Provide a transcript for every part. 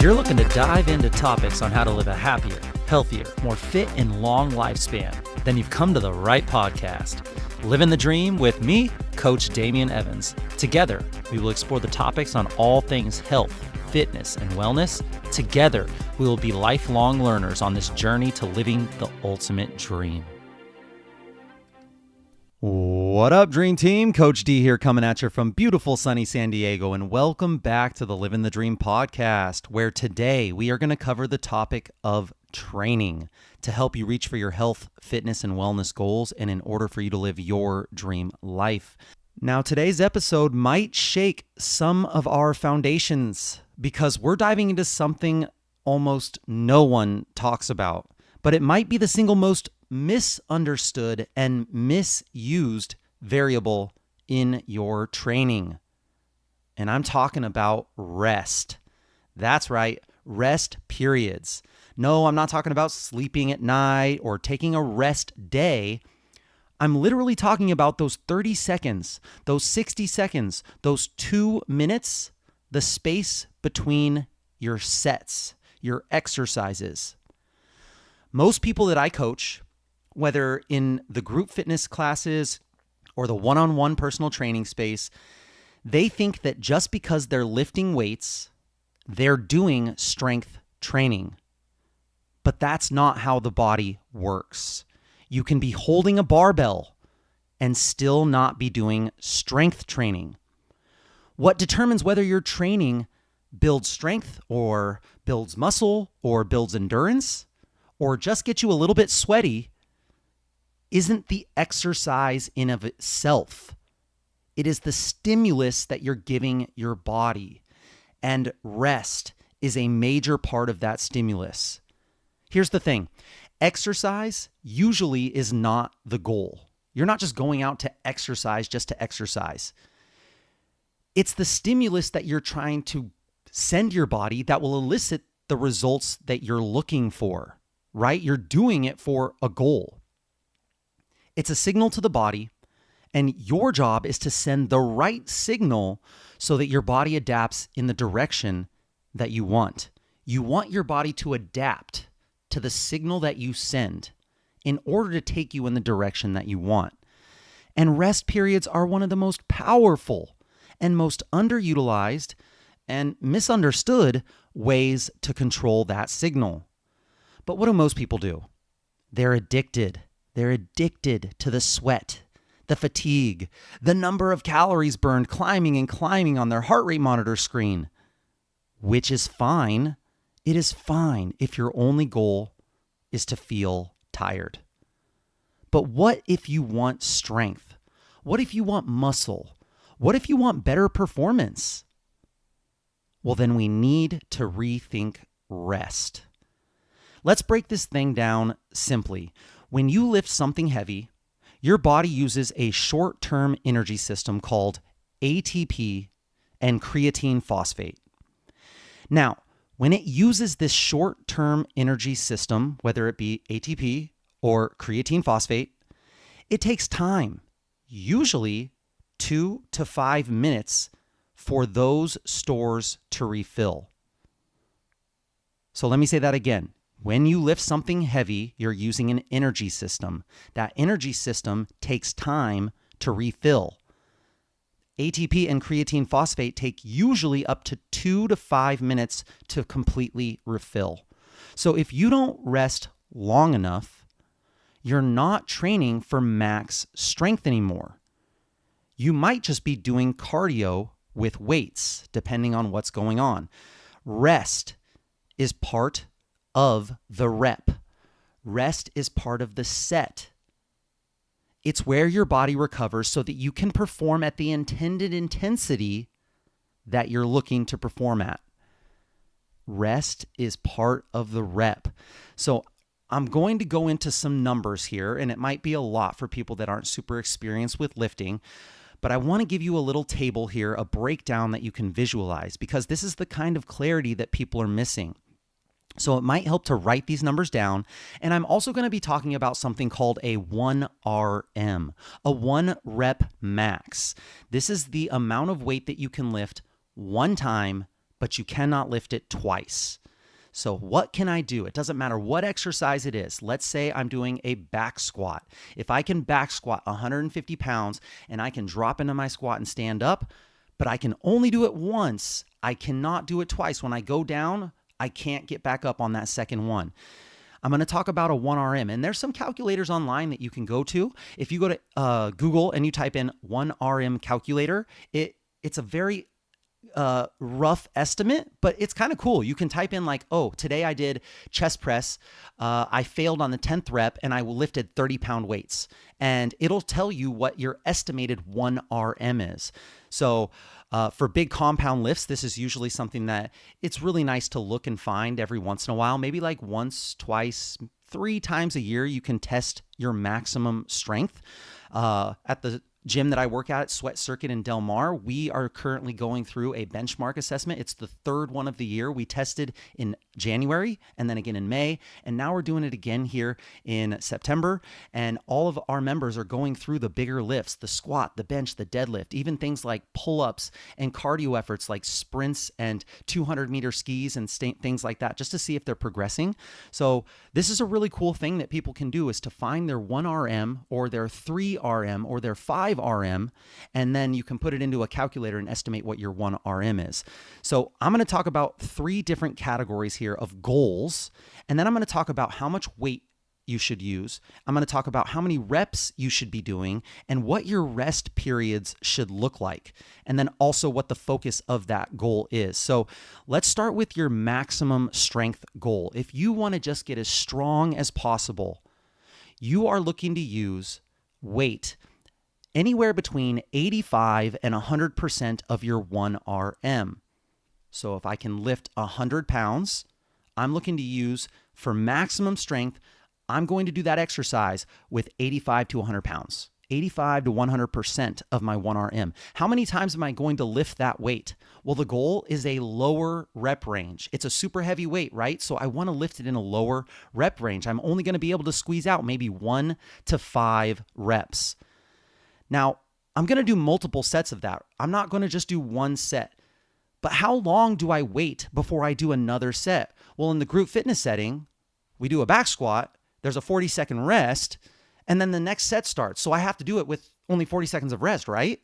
you're looking to dive into topics on how to live a happier, healthier, more fit, and long lifespan, then you've come to the right podcast. Livin the Dream with me, Coach Damian Evans. Together, we will explore the topics on all things health, fitness, and wellness. Together, we will be lifelong learners on this journey to living the ultimate dream. What up, Dream Team? Coach D here coming at you from beautiful sunny San Diego, and welcome back to the Livin the Dream podcast, where today we are going to cover the topic of training to help you reach for your health, fitness, and wellness goals, and in order for you to live your dream life. Now, today's episode might shake some of our foundations because we're diving into something almost no one talks about, but it might be the single most misunderstood and misused variable in your training. And I'm talking about rest. That's right, rest periods. No, I'm not talking about sleeping at night or taking a rest day. I'm literally talking about those 30 seconds, those 60 seconds, those 2 minutes, the space between your sets, your exercises. Most people that I coach, whether in the group fitness classes or the one-on-one personal training space, they think that just because they're lifting weights, they're doing strength training. But that's not how the body works. You can be holding a barbell and still not be doing strength training. What determines whether your training builds strength or builds muscle or builds endurance or just gets you a little bit sweaty isn't the exercise in of itself. It is the stimulus that you're giving your body, and rest is a major part of that stimulus. Here's the thing. Exercise usually is not the goal. You're not just going out to exercise just to exercise. It's the stimulus that you're trying to send your body that will elicit the results that you're looking for, right? You're doing it for a goal. It's a signal to the body, and your job is to send the right signal so that your body adapts in the direction that you want. You want your body to adapt to the signal that you send in order to take you in the direction that you want. And rest periods are one of the most powerful and most underutilized and misunderstood ways to control that signal. But what do most people do? They're addicted. They're addicted to the sweat, the fatigue, the number of calories burned climbing and climbing on their heart rate monitor screen, which is fine. It is fine if your only goal is to feel tired. But what if you want strength? What if you want muscle? What if you want better performance? Well, then we need to rethink rest. Let's break this thing down simply. When you lift something heavy, your body uses a short-term energy system called ATP and creatine phosphate. Now, when it uses this short-term energy system, whether it be ATP or creatine phosphate, it takes time, usually 2 to 5 minutes, for those stores to refill. So let me say that again. When you lift something heavy, you're using an energy system. That energy system takes time to refill. ATP and creatine phosphate take usually up to 2 to 5 minutes to completely refill. So if you don't rest long enough, you're not training for max strength anymore. You might just be doing cardio with weights, depending on what's going on. Rest is part of the rep. Rest is part of the set. It's where your body recovers so that you can perform at the intended intensity that you're looking to perform at. Rest is part of the rep. So I'm going to go into some numbers here, and it might be a lot for people that aren't super experienced with lifting, but I want to give you a little table here, a breakdown that you can visualize, because this is the kind of clarity that people are missing. So it might help to write these numbers down. And I'm also going to be talking about something called a 1RM, a 1 rep max. This is the amount of weight that you can lift one time but you cannot lift it twice. So what can I do? It doesn't matter what exercise it is. Let's say I'm doing a back squat. If I can back squat 150 pounds and I can drop into my squat and stand up, but I can only do it once, I cannot do it twice. When I go down, I can't get back up on that second one. I'm going to talk about a 1RM, and there's some calculators online that you can go to. If you go to Google and you type in 1RM calculator, it's a very rough estimate, but it's kind of cool. You can type in like, oh, today I did chest press. I failed on the 10th rep and I lifted 30-pound weights. And it'll tell you what your estimated 1RM is. So for big compound lifts, this is usually something that it's really nice to look and find every once in a while, maybe like once, twice, 3 times a year, you can test your maximum strength. At the gym that I work at Sweat Circuit in Del Mar, we are currently going through a benchmark assessment. It's the 3rd one of the year. We tested in January and then again in May, and now we're doing it again here in September. And all of our members are going through the bigger lifts, the squat, the bench, the deadlift, even things like pull-ups and cardio efforts like sprints and 200-meter skis and things like that, just to see if they're progressing. So this is a really cool thing that people can do, is to find their 1RM or their 3RM or their 5RM, and then you can put it into a calculator and estimate what your 1RM is. So I'm going to talk about 3 different categories here of goals, and then I'm going to talk about how much weight you should use. I'm going to talk about how many reps you should be doing and what your rest periods should look like, and then also what the focus of that goal is. So let's start with your maximum strength goal. If you want to just get as strong as possible, you are looking to use weight anywhere between 85 and 100% of your 1RM. So if I can lift 100 pounds, I'm looking to use, for maximum strength, I'm going to do that exercise with 85 to 100 pounds, 85 to 100% of my 1RM. How many times am I going to lift that weight? Well, the goal is a lower rep range. It's a super heavy weight, right? So I want to lift it in a lower rep range. I'm only going to be able to squeeze out maybe 1 to 5 reps. Now, I'm going to do multiple sets of that. I'm not going to just do one set. But how long do I wait before I do another set? Well, in the group fitness setting, we do a back squat, there's a 40-second rest, and then the next set starts. So I have to do it with only 40 seconds of rest, right?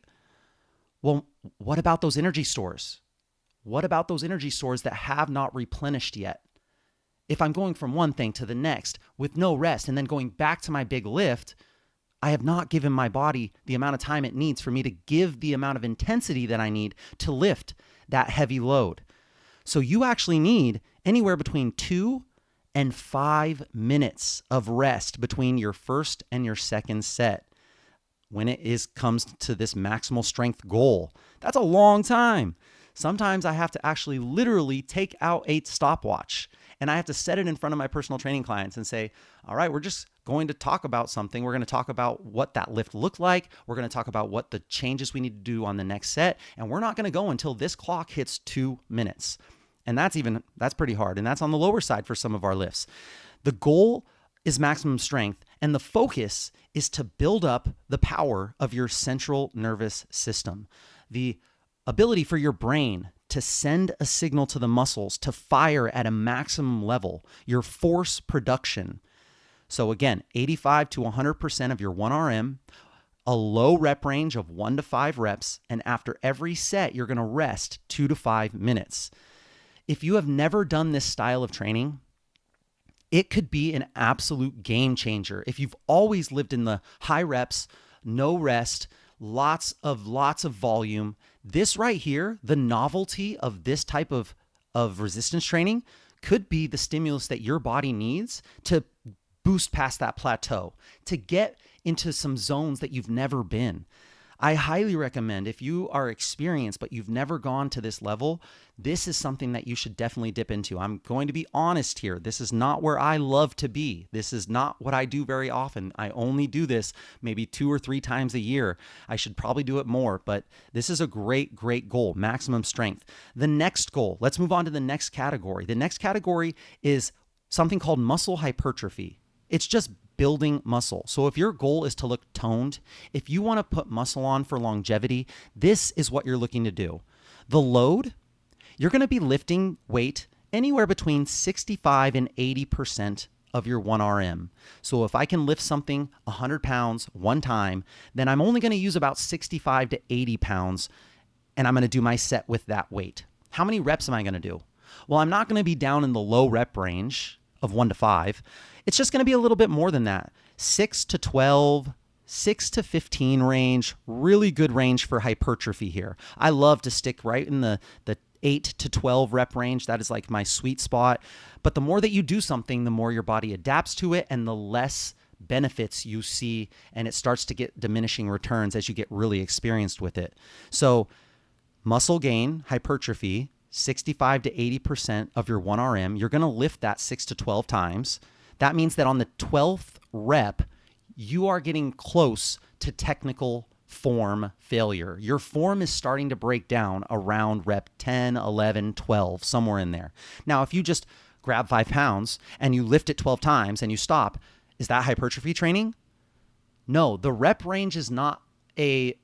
Well, what about those energy stores? What about those energy stores that have not replenished yet? If I'm going from one thing to the next with no rest and then going back to my big lift, I have not given my body the amount of time it needs for me to give the amount of intensity that I need to lift that heavy load. So you actually need anywhere between 2 and 5 minutes of rest between your first and your second set when it comes to this maximal strength goal. That's a long time. Sometimes I have to actually literally take out a stopwatch and I have to set it in front of my personal training clients and say, all right, we're just going to talk about something. We're going to talk about what that lift looked like. We're going to talk about what the changes we need to do on the next set. And we're not going to go until this clock hits 2 minutes. And that's pretty hard. And that's on the lower side for some of our lifts. The goal is maximum strength, and the focus is to build up the power of your central nervous system. The ability for your brain to send a signal to the muscles to fire at a maximum level, your force production. So again, 85 to 100% of your 1RM, a low rep range of 1 to 5 reps, and after every set, you're going to rest 2 to 5 minutes. If you have never done this style of training, it could be an absolute game changer. If you've always lived in the high reps, no rest, lots of volume, this right here, the novelty of this type of resistance training could be the stimulus that your body needs to boost past that plateau, to get into some zones that you've never been. I highly recommend, if you are experienced but you've never gone to this level, this is something that you should definitely dip into. I'm going to be honest here. This is not where I love to be. This is not what I do very often. I only do this maybe 2 or 3 times a year. I should probably do it more, but this is a great, great goal, maximum strength. The next goal, let's move on to the next category. The next category is something called muscle hypertrophy. It's just building muscle. So if your goal is to look toned, if you want to put muscle on for longevity, this is what you're looking to do. The load, you're going to be lifting weight anywhere between 65 and 80% of your 1RM. So if I can lift something 100 pounds one time, then I'm only going to use about 65 to 80 pounds, and I'm going to do my set with that weight. How many reps am I going to do? Well, I'm not going to be down in the low rep range of 1 to 5. It's just going to be a little bit more than that. 6 to 12, 6 to 15 range, really good range for hypertrophy here. I love to stick right in the 8 to 12 rep range. That is like my sweet spot. But the more that you do something, the more your body adapts to it and the less benefits you see, and it starts to get diminishing returns as you get really experienced with it. So muscle gain, hypertrophy, 65 to 80% of your 1RM, you're going to lift that 6 to 12 times. That means that on the 12th rep, you are getting close to technical form failure. Your form is starting to break down around rep 10, 11, 12, somewhere in there. Now, if you just grab 5 pounds and you lift it 12 times and you stop, is that hypertrophy training? No, the rep range is not a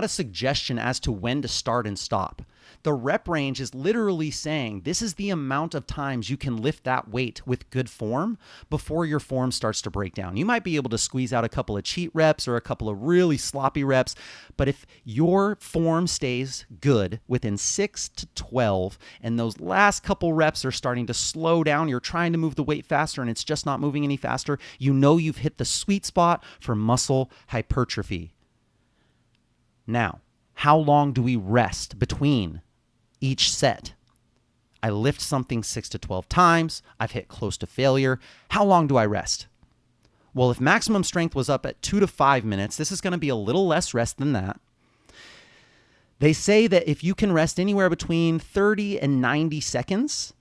suggestion as to when to start and stop. The rep range is literally saying this is the amount of times you can lift that weight with good form before your form starts to break down. You might be able to squeeze out a couple of cheat reps or a couple of really sloppy reps, but if your form stays good within 6 to 12 and those last couple reps are starting to slow down, you're trying to move the weight faster and it's just not moving any faster, you know you've hit the sweet spot for muscle hypertrophy. Now, how long do we rest between each set? I lift something 6 to 12 times. I've hit close to failure. How long do I rest? Well, if maximum strength was up at 2 to 5 minutes, this is going to be a little less rest than that. They say that if you can rest anywhere between 30 and 90 seconds,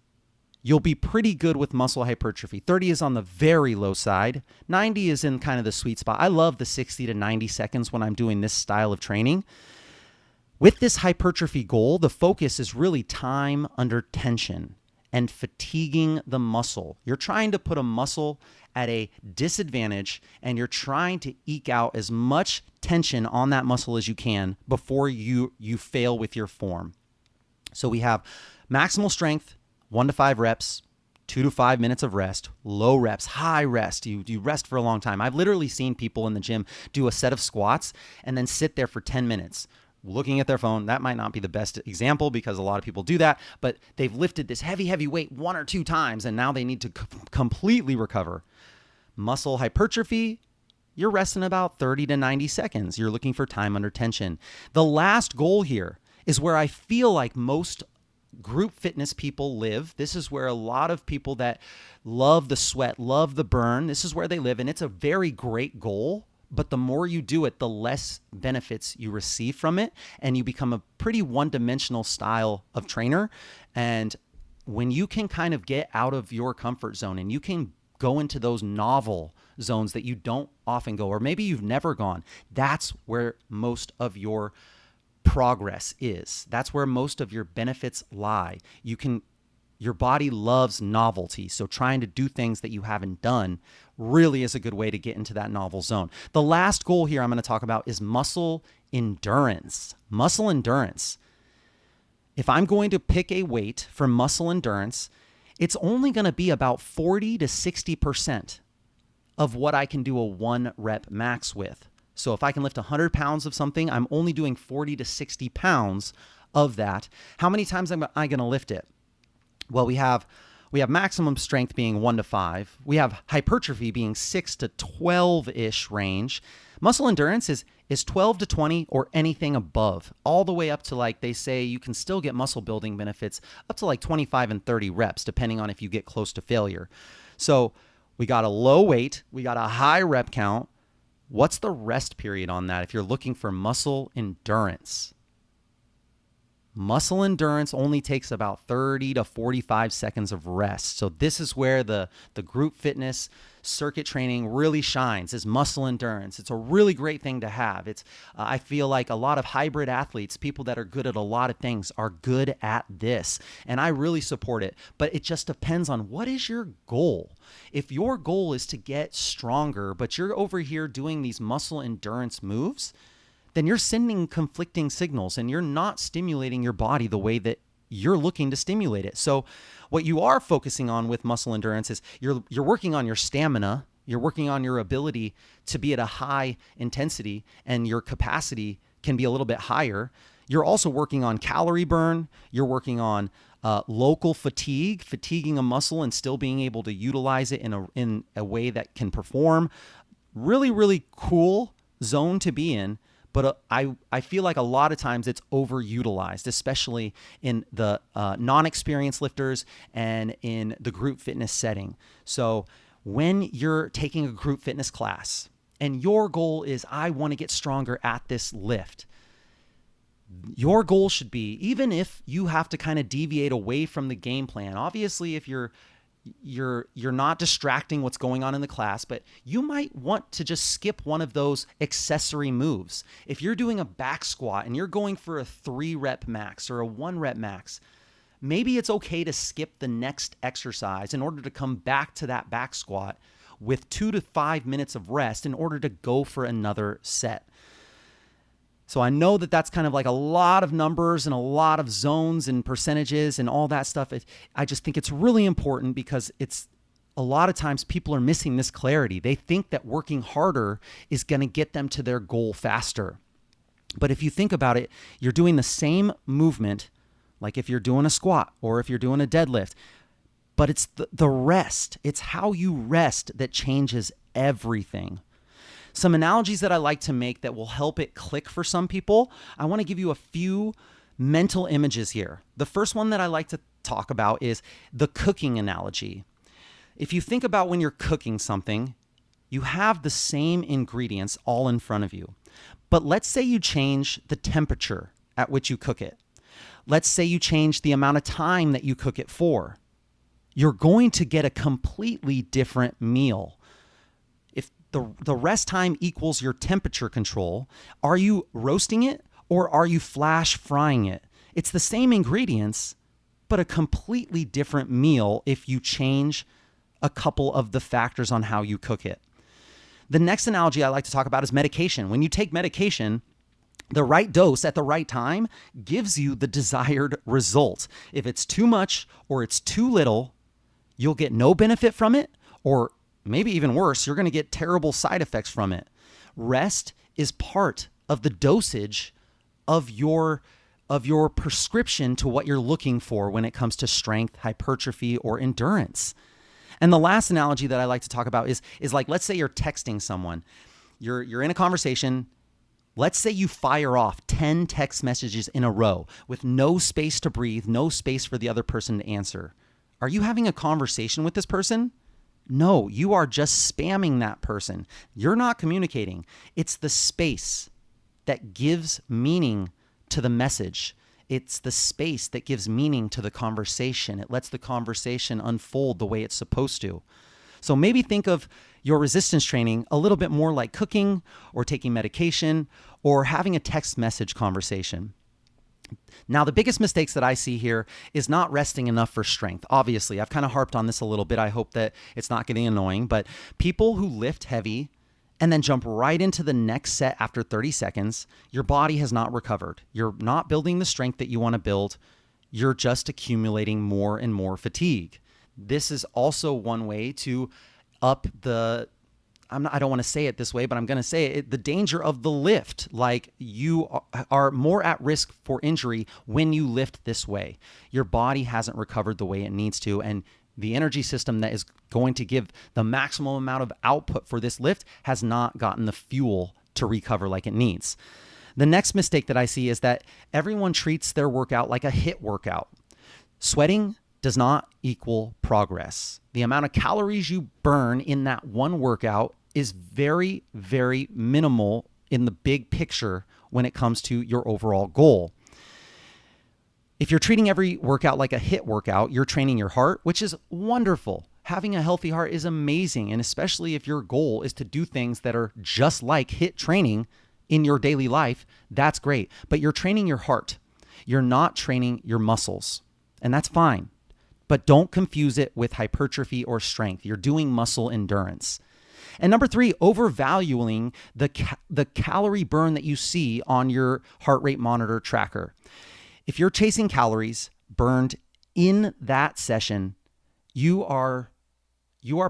you'll be pretty good with muscle hypertrophy. 30 is on the very low side. 90 is in kind of the sweet spot. I love the 60 to 90 seconds when I'm doing this style of training. With this hypertrophy goal, the focus is really time under tension and fatiguing the muscle. You're trying to put a muscle at a disadvantage and you're trying to eke out as much tension on that muscle as you can before you fail with your form. So we have maximal strength, 1 to 5 reps, 2 to 5 minutes of rest, low reps, high rest. You rest for a long time. I've literally seen people in the gym do a set of squats and then sit there for 10 minutes looking at their phone. That might not be the best example because a lot of people do that, but they've lifted this heavy weight 1 or 2 times and now they need to completely recover. Muscle hypertrophy, you're resting about 30 to 90 seconds. You're looking for time under tension. The last goal here is where I feel like most group fitness people live. This is where a lot of people that love the sweat, love the burn, this is where they live, and it's a very great goal. But the more you do it, the less benefits you receive from it, and you become a pretty one-dimensional style of trainer. And when you can kind of get out of your comfort zone and you can go into those novel zones that you don't often go, or maybe you've never gone, that's where most of your progress is. That's where most of your benefits lie. Your body loves novelty, so trying to do things that you haven't done really is a good way to get into that novel zone. The last goal here I'm going to talk about is muscle endurance. Muscle endurance. If I'm going to pick a weight for muscle endurance, it's only going to be about 40 to 60% of what I can do a 1 rep max with. So if I can lift 100 pounds of something, I'm only doing 40 to 60 pounds of that. How many times am I going to lift it? Well, we have maximum strength being 1 to 5. We have hypertrophy being 6 to 12-ish range. Muscle endurance is 12 to 20 or anything above, all the way up to, like they say, you can still get muscle building benefits up to like 25 and 30 reps, depending on if you get close to failure. So we got a low weight, we got a high rep count. What's the rest period on that if you're looking for muscle endurance? Muscle endurance only takes about 30 to 45 seconds of rest. So this is where the group fitness circuit training really shines, is muscle endurance. It's a really great thing to have. I feel like a lot of hybrid athletes, people that are good at a lot of things, are good at this. And I really support it. But it just depends on what is your goal. If your goal is to get stronger, but you're over here doing these muscle endurance moves, then you're sending conflicting signals and you're not stimulating your body the way that you're looking to stimulate it. So what you are focusing on with muscle endurance is you're working on your stamina, you're working on your ability to be at a high intensity, and your capacity can be a little bit higher. You're also working on calorie burn. You're working on local fatigue, fatiguing a muscle and still being able to utilize it in a way that can perform. Really, really cool zone to be in. But I feel like a lot of times it's overutilized, especially in the non-experienced lifters and in the group fitness setting. So when you're taking a group fitness class and your goal is, I want to get stronger at this lift, your goal should be, even if you have to kind of deviate away from the game plan, obviously if you're not distracting what's going on in the class, but you might want to just skip one of those accessory moves. If you're doing a back squat and you're going for a 3-rep max or a 1-rep max, maybe it's okay to skip the next exercise in order to come back to that back squat with 2 to 5 minutes of rest in order to go for another set. So I know that that's kind of like a lot of numbers and a lot of zones and percentages and all that stuff. I just think it's really important because it's a lot of times people are missing this clarity. They think that working harder is going to get them to their goal faster. But if you think about it, you're doing the same movement, like if you're doing a squat or if you're doing a deadlift, but it's the rest. It's how you rest that changes everything. Some analogies that I like to make that will help it click for some people. I want to give you a few mental images here. The first one that I like to talk about is the cooking analogy. If you think about when you're cooking something, you have the same ingredients all in front of you. But let's say you change the temperature at which you cook it. Let's say you change the amount of time that you cook it for. You're going to get a completely different meal. The rest time equals your temperature control. Are you roasting it or are you flash frying it? It's the same ingredients, but a completely different meal if you change a couple of the factors on how you cook it. The next analogy I like to talk about is medication. When you take medication, the right dose at the right time gives you the desired result. If it's too much or it's too little, you'll get no benefit from it, or maybe even worse, you're going to get terrible side effects from it. Rest is part of the dosage of your prescription to what you're looking for when it comes to strength, hypertrophy, or endurance. And the last analogy that I like to talk about is like, let's say you're texting someone. You're in a conversation. Let's say you fire off 10 text messages in a row with no space to breathe, no space for the other person to answer. Are you having a conversation with this person? No, you are just spamming that person. You're not communicating. It's the space that gives meaning to the message. It's the space that gives meaning to the conversation. It lets the conversation unfold the way it's supposed to. So maybe think of your resistance training a little bit more like cooking or taking medication or having a text message conversation. Now, the biggest mistakes that I see here is not resting enough for strength. Obviously, I've kind of harped on this a little bit. I hope that it's not getting annoying, but people who lift heavy and then jump right into the next set after 30 seconds, your body has not recovered. You're not building the strength that you want to build. You're just accumulating more and more fatigue. This is also one way to up the I don't want to say it this way, but I'm going to say it, the danger of the lift. Like, you are more at risk for injury when you lift this way. Your body hasn't recovered the way it needs to, and the energy system that is going to give the maximum amount of output for this lift has not gotten the fuel to recover like it needs. The next mistake that I see is that everyone treats their workout like a HIIT workout. Sweating does not equal progress. The amount of calories you burn in that one workout is very, very minimal in the big picture when it comes to your overall goal. If you're treating every workout like a HIIT workout, you're training your heart, which is wonderful. Having a healthy heart is amazing, and especially if your goal is to do things that are just like HIIT training in your daily life, that's great. But you're training your heart. You're not training your muscles, and that's fine. But don't confuse it with hypertrophy or strength. You're doing muscle endurance. And number 3, overvaluing the calorie burn that you see on your heart rate monitor tracker. If you're chasing calories, burned in that session, you are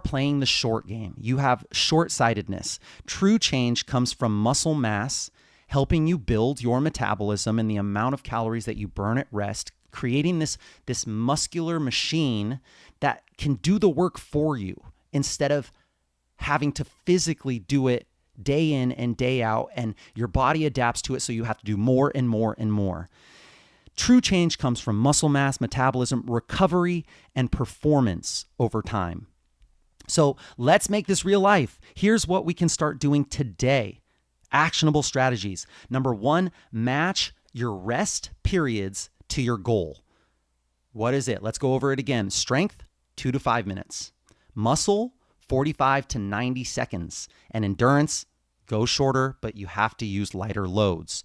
playing the short game. You have short-sightedness. True change comes from muscle mass, helping you build your metabolism and the amount of calories that you burn at rest, creating this muscular machine that can do the work for you instead of having to physically do it day in and day out, and your body adapts to it, so you have to do more and more and more. True change comes from muscle mass, metabolism, recovery, and performance over time. So let's make this real life. Here's what we can start doing today. Actionable strategies. Number 1, match your rest periods to your goal. What is it? Let's go over it again. Strength, 2 to 5 minutes. Muscle, 45 to 90 seconds. And endurance, go shorter, but you have to use lighter loads.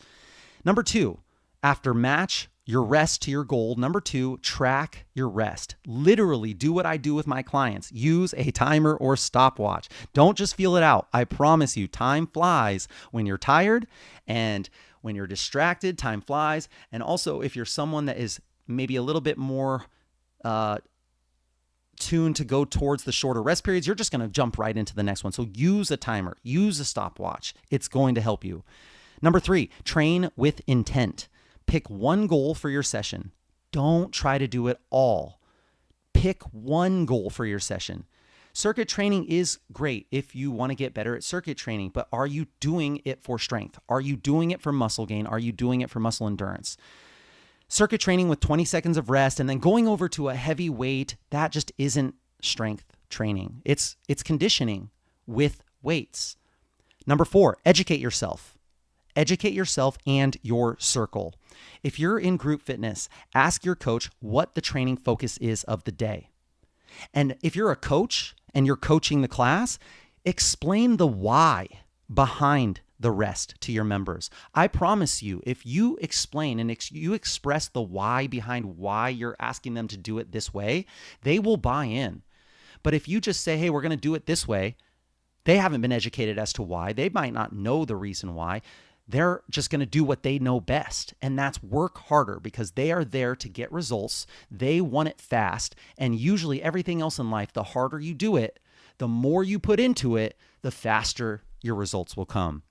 Number 2, after match your rest to your goal. Number 2, track your rest. Literally do what I do with my clients. Use a timer or stopwatch. Don't just feel it out. I promise you, time flies when you're tired, and when you're distracted, time flies. And also, if you're someone that is maybe a little bit more tuned to go towards the shorter rest periods, you're just going to jump right into the next one. So use a timer, use a stopwatch. It's going to help you. Number 3, train with intent. Pick one goal for your session. Don't try to do it all. Pick one goal for your session. Circuit training is great if you want to get better at circuit training, but are you doing it for strength? Are you doing it for muscle gain? Are you doing it for muscle endurance? Circuit training with 20 seconds of rest and then going over to a heavy weight, that just isn't strength training. It's conditioning with weights. Number 4, educate yourself. Educate yourself and your circle. If you're in group fitness, ask your coach what the training focus is of the day. And if you're a coach and you're coaching the class, explain the why behind the rest to your members. I promise you, if you explain and you express the why behind why you're asking them to do it this way, they will buy in. But if you just say, hey, we're going to do it this way, they haven't been educated as to why. They might not know the reason why. They're just going to do what they know best, and that's work harder because they are there to get results. They want it fast, and usually everything else in life, the harder you do it, the more you put into it, the faster your results will come.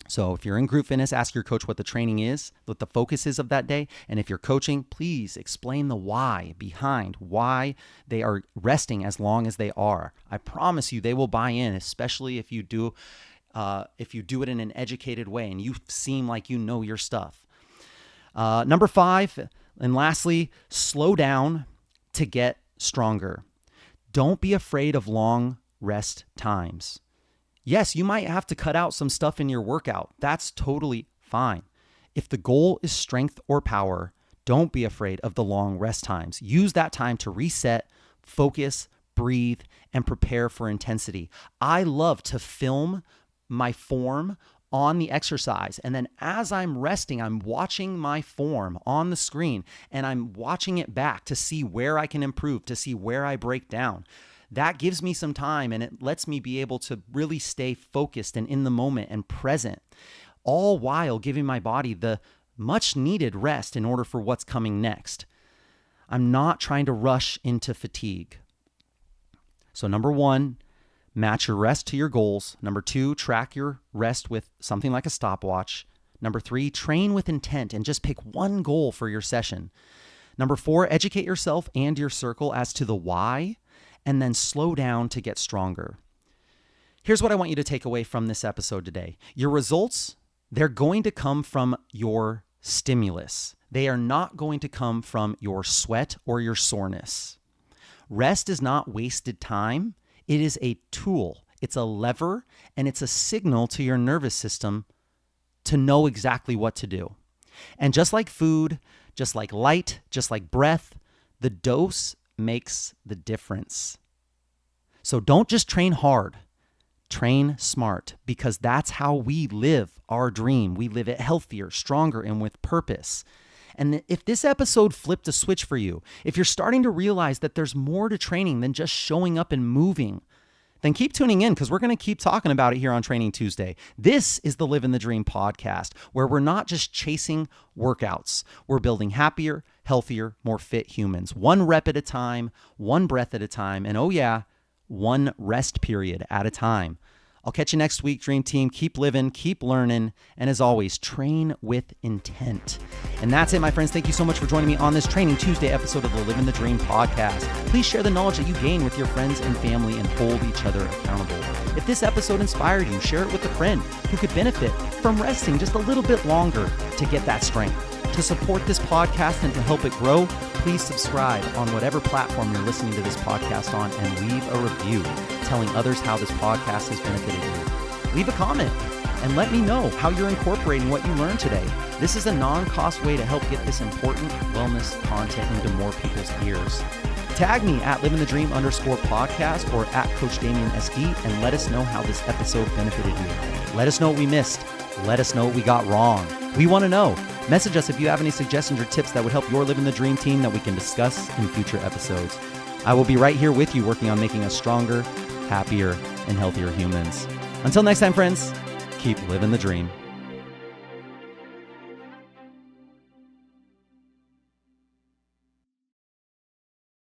So if you're in group fitness, ask your coach what the training is, what the focus is of that day. And if you're coaching, please explain the why behind why they are resting as long as they are. I promise you they will buy in, especially if you do it in an educated way and you seem like you know your stuff. Number 5, and lastly, slow down to get stronger. Don't be afraid of long rest times. Yes, you might have to cut out some stuff in your workout. That's totally fine. If the goal is strength or power, don't be afraid of the long rest times. Use that time to reset, focus, breathe, and prepare for intensity. I love to film my form on the exercise. And then as I'm resting, I'm watching my form on the screen and I'm watching it back to see where I can improve, to see where I break down. That gives me some time and it lets me be able to really stay focused and in the moment and present, all while giving my body the much needed rest in order for what's coming next. I'm not trying to rush into fatigue. So number 1, match your rest to your goals. Number 2, track your rest with something like a stopwatch. Number 3, train with intent and just pick one goal for your session. Number 4, educate yourself and your circle as to the why, and then slow down to get stronger. Here's what I want you to take away from this episode today. Your results, they're going to come from your stimulus. They are not going to come from your sweat or your soreness. Rest is not wasted time. It is a tool. It's a lever, and it's a signal to your nervous system to know exactly what to do. And just like food, just like light, just like breath, the dose makes the difference. So don't just train hard, train smart, because that's how we live our dream. We live it healthier, stronger, and with purpose. And if this episode flipped a switch for you, if you're starting to realize that there's more to training than just showing up and moving, then keep tuning in because we're going to keep talking about it here on Training Tuesday. This is the Livin the Dream podcast, where we're not just chasing workouts. We're building happier, healthier, more fit humans, one rep at a time, one breath at a time, and oh yeah, one rest period at a time. I'll catch you next week, Dream Team. Keep living, keep learning, and as always, train with intent. And that's it, my friends. Thank you so much for joining me on this Training Tuesday episode of the Livin the Dream podcast. Please share the knowledge that you gain with your friends and family and hold each other accountable. If this episode inspired you, share it with a friend who could benefit from resting just a little bit longer to get that strength. To support this podcast and to help it grow, please subscribe on whatever platform you're listening to this podcast on and leave a review telling others how this podcast has benefited you. Leave a comment and let me know how you're incorporating what you learned today. This is a non-cost way to help get this important wellness content into more people's ears. Tag me at livingthedream_podcast or at Coach Damien SD and let us know how this episode benefited you. Let us know what we missed. Let us know what we got wrong. We want to know. Message us if you have any suggestions or tips that would help your Livin the Dream team that we can discuss in future episodes. I will be right here with you working on making us stronger, happier, and healthier humans. Until next time, friends, keep living the dream.